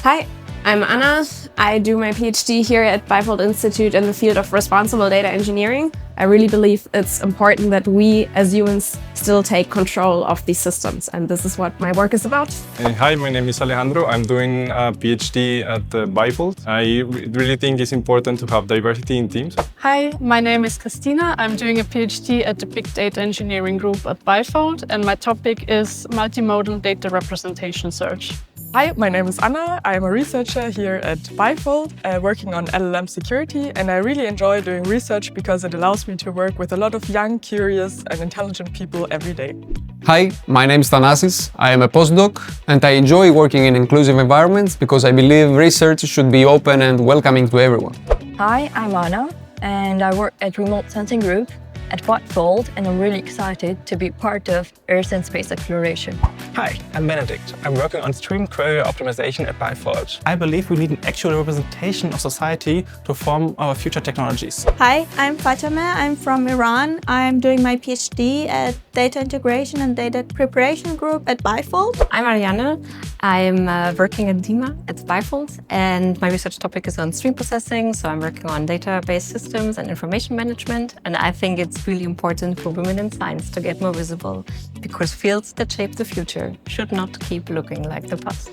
Hi, I'm Anna. I do my PhD here at BIFOLD Institute in the field of responsible data engineering. I really believe it's important that we as humans still take control of these systems, and this is what my work is about. Hi, my name is Alejandro. I'm doing a PhD at BIFOLD. I really think it's important to have diversity in teams. Hi, my name is Christina. I'm doing a PhD at the Big Data Engineering Group at BIFOLD, and my topic is multimodal data representation search. Hi, my name is Anna. I'm a researcher here at BIFOLD, working on LLM security, and I really enjoy doing research because it allows me to work with a lot of young, curious and intelligent people every day. Hi, my name is Thanasis. I am a postdoc and I enjoy working in inclusive environments because I believe research should be open and welcoming to everyone. Hi, I'm Anna and I work at Remote Sensing Group at BIFOLD, and I'm really excited to be part of Earth and Space Exploration. Hi, I'm Benedikt. I'm working on stream query optimization at BIFOLD. I believe we need an actual representation of society to form our future technologies. Hi, I'm Fatemeh. I'm from Iran. I'm doing my PhD at Data Integration and Data Preparation Group at BIFOLD. I'm Ariane. I'm working at DIMA at BIFOLD, and my research topic is on stream processing, so I'm working on database systems and information management, and I think it's really important for women in science to get more visible, because fields that shape the future should not keep looking like the past.